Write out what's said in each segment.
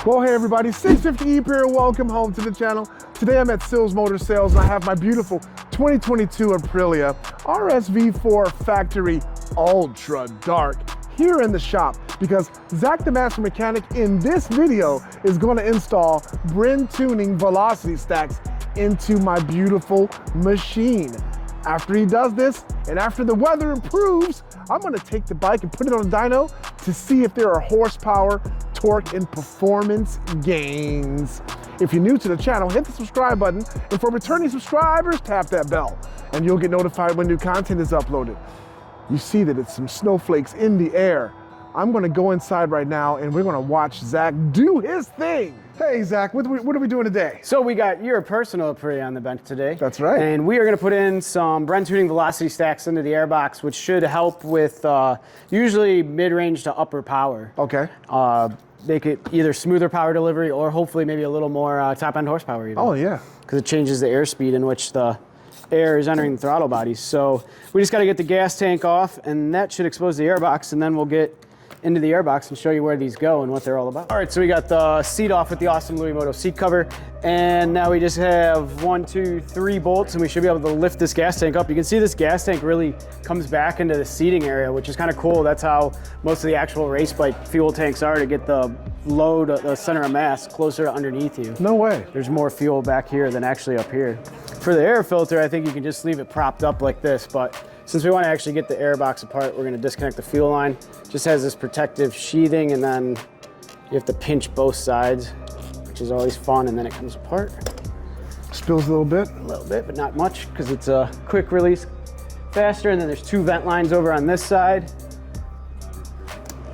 Well, hey everybody, 650 here. Welcome home to the channel. Today I'm at Sills Motor Sales and I have my beautiful 2022 Aprilia RSV4 Factory Ultra Dark here in the shop because Zak the Master Mechanic in this video is going to install Brentuning velocity stacks into my beautiful machine. After he does this and after the weather improves, I'm going to take the bike and put it on a dyno to see if there are horsepower, torque, and performance gains. If you're new to the channel, hit the subscribe button, and for returning subscribers, tap that bell, and you'll get notified when new content is uploaded. You see that it's some snowflakes in the air. I'm gonna go inside right now, and we're gonna watch Zak do his thing. Hey Zak, what are we doing today? So we got your personal Aprilia on the bench today. That's right. And we are gonna put in some Brentuning velocity stacks into the airbox, which should help with usually mid-range to upper power. Okay. Make it either smoother power delivery or hopefully maybe a little more top-end horsepower even. Oh yeah. Because it changes the airspeed in which the air is entering the throttle body. So we just gotta get the gas tank off, and that should expose the airbox, and then we'll get into the airbox and show you where these go and what they're all about. All right, so we got the seat off with the awesome Moto seat cover, and now we just have 1, 2, 3 bolts, and we should be able to lift this gas tank up. You can see this gas tank really comes back into the seating area, which is kind of cool. That's how most of the actual race bike fuel tanks are, to get the load, the center of mass closer to underneath you. No way. There's more fuel back here than actually up here. For the air filter, I think you can just leave it propped up like this, but since we want to actually get the airbox apart, we're going to disconnect the fuel line. Just has this protective sheathing, and then you have to pinch both sides, which is always fun, and then it comes apart. Spills a little bit? A little bit, but not much, because it's a quick release, faster. And then there's 2 vent lines over on this side.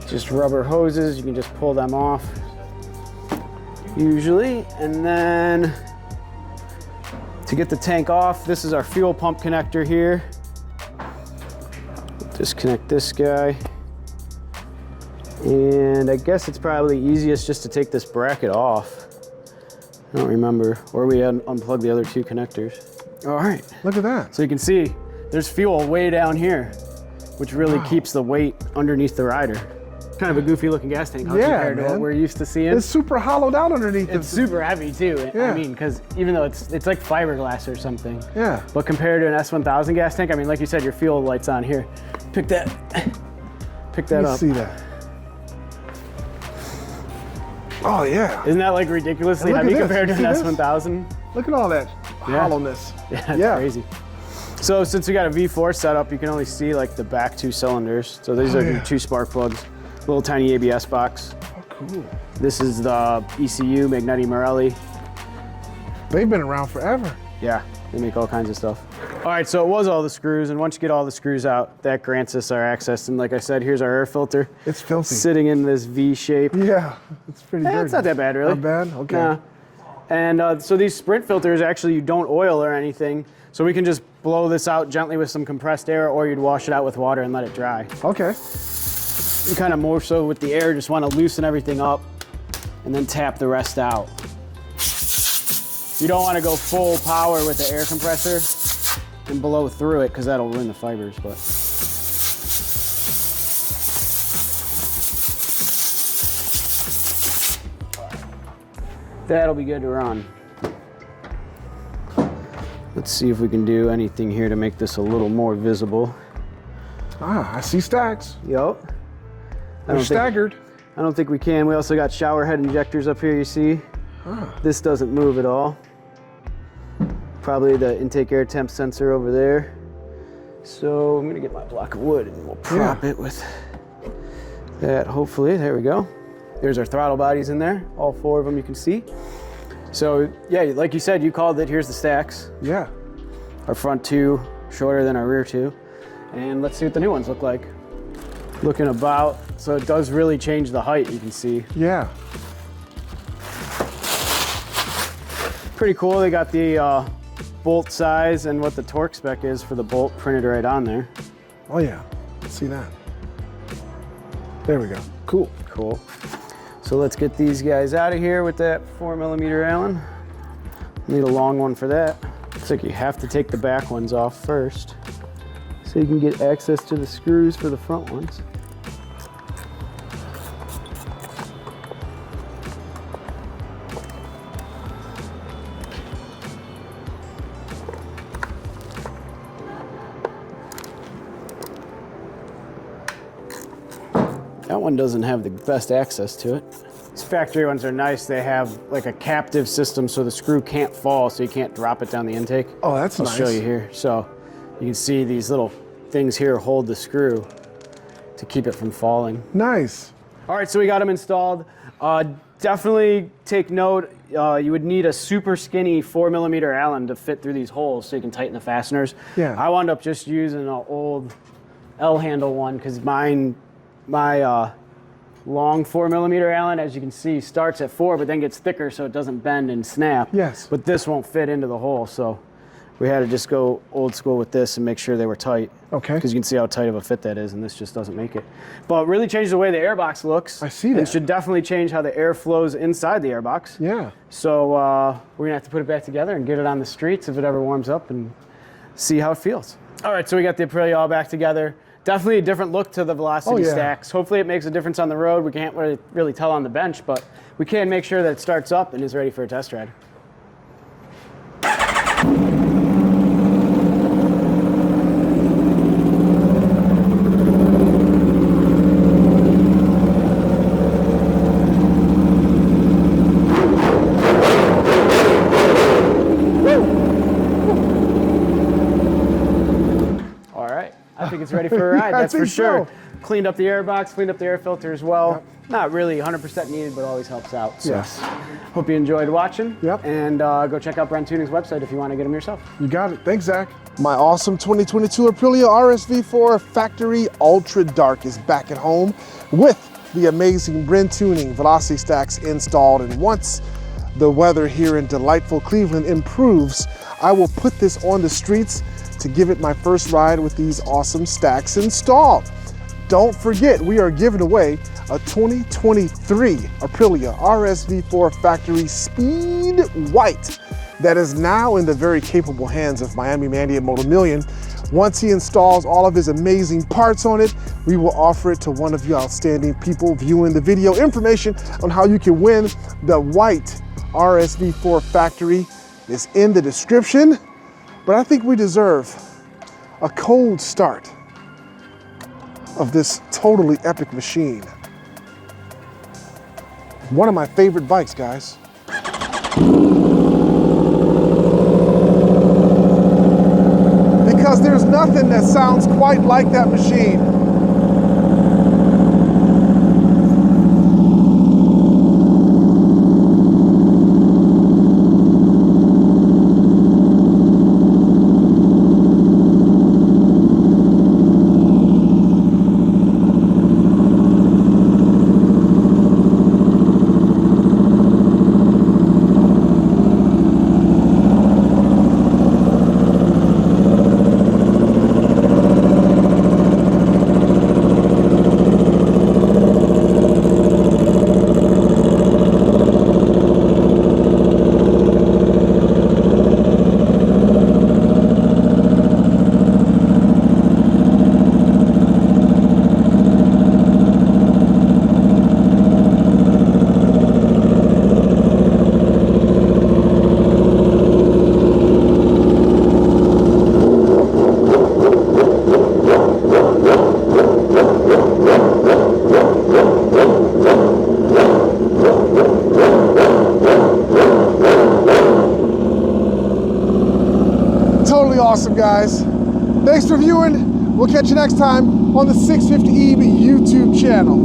Just rubber hoses, you can just pull them off, usually. And then to get the tank off, this is our fuel pump connector here. Disconnect this guy. And I guess it's probably easiest just to take this bracket off. I don't remember, or we unplug the other 2 connectors. All right. Look at that. So you can see there's fuel way down here, which really keeps the weight underneath the rider. Kind of a goofy looking gas tank compared to what we're used to seeing. It's super hollowed out underneath. It's super heavy too. Yeah. I mean, because even though it's like fiberglass or something. Yeah. But compared to an S1000 gas tank, I mean, like you said, your fuel light's on here. Pick that Let me up. see that. Oh yeah. Isn't that like ridiculously heavy compared to an S1000? Look at all that hollowness. Yeah, it's crazy. So since we got a V4 setup, you can only see like the back 2 cylinders. So these are your 2 spark plugs, little tiny ABS box. Oh, cool. This is the ECU, Magneti Marelli. They've been around forever. Yeah, they make all kinds of stuff. All right, so it was all the screws, and once you get all the screws out, that grants us our access. And like I said, here's our air filter. It's filthy. Sitting in this V shape. Yeah, it's pretty dirty. It's not that bad, really. Not bad? Okay. Nah. And so these sprint filters, actually, you don't oil or anything. So we can just blow this out gently with some compressed air, or you'd wash it out with water and let it dry. Okay. You kind of more so with the air, just want to loosen everything up and then tap the rest out. You don't want to go full power with the air compressor and blow through it, because that'll ruin the fibers, but. That'll be good to run. Let's see if we can do anything here to make this a little more visible. Ah, I see stacks. Yup. They're staggered. I don't think we can. We also got shower head injectors up here, you see. This doesn't move at all. Probably the intake air temp sensor over there. So I'm gonna get my block of wood and we'll prop it with that, hopefully. There we go. There's our throttle bodies in there, all 4 of them you can see. So yeah, like you said, you called it, here's the stacks. Yeah. Our front 2 shorter than our rear 2. And let's see what the new ones look like. Looking about, so it does really change the height, you can see. Yeah. Pretty cool. They got the bolt size and what the torque spec is for the bolt printed right on there. Oh yeah, let's see that. There we go. Cool. Cool. So let's get these guys out of here with that 4mm Allen. Need a long one for that. Looks like you have to take the back ones off first so you can get access to the screws for the front ones. one doesn't have the best access to it. These factory ones are nice. They have like a captive system so the screw can't fall, so you can't drop it down the intake. Oh, that's nice. I'll show you here. So you can see these little things here hold the screw to keep it from falling. Nice. All right, so we got them installed. Definitely take note, you would need a super skinny 4mm Allen to fit through these holes so you can tighten the fasteners. Yeah. I wound up just using an old L-handle one because my long 4mm Allen, as you can see, starts at 4 but then gets thicker so it doesn't bend and snap. Yes. But this won't fit into the hole, so we had to just go old school with this and make sure they were tight. Okay. Because you can see how tight of a fit that is, and this just doesn't make it. But really changed the way the airbox looks. I see that. And should definitely change how the air flows inside the airbox. Yeah. So we're gonna have to put it back together and get it on the streets if it ever warms up and see how it feels. All right, so we got the Aprilia all back together. Definitely a different look to the Velocity stacks. Hopefully it makes a difference on the road. We can't really tell on the bench, but we can make sure that it starts up and is ready for a test ride. I think it's ready for a ride, that's for sure. So. Cleaned up the airbox, cleaned up the air filter as well. Yep. Not really 100% needed, but always helps out. So yes. Hope you enjoyed watching. Yep. And go check out Brentuning's website if you want to get them yourself. You got it. Thanks, Zach. My awesome 2022 Aprilia RSV4 Factory Ultra Dark is back at home with the amazing Brentuning Velocity stacks installed. And once the weather here in delightful Cleveland improves, I will put this on the streets to give it my first ride with these awesome stacks installed. Don't forget, we are giving away a 2023 Aprilia RSV4 Factory Speed White that is now in the very capable hands of Miami Mandy and Motomillion. Once he installs all of his amazing parts on it, we will offer it to one of you outstanding people viewing the video. Information on how you can win the white RSV4 Factory is in the description. But I think we deserve a cold start of this totally epic machine. One of my favorite bikes, guys. Because there's nothing that sounds quite like that machine. Awesome, guys. Thanks for viewing. We'll catch you next time on the 650 EB YouTube channel.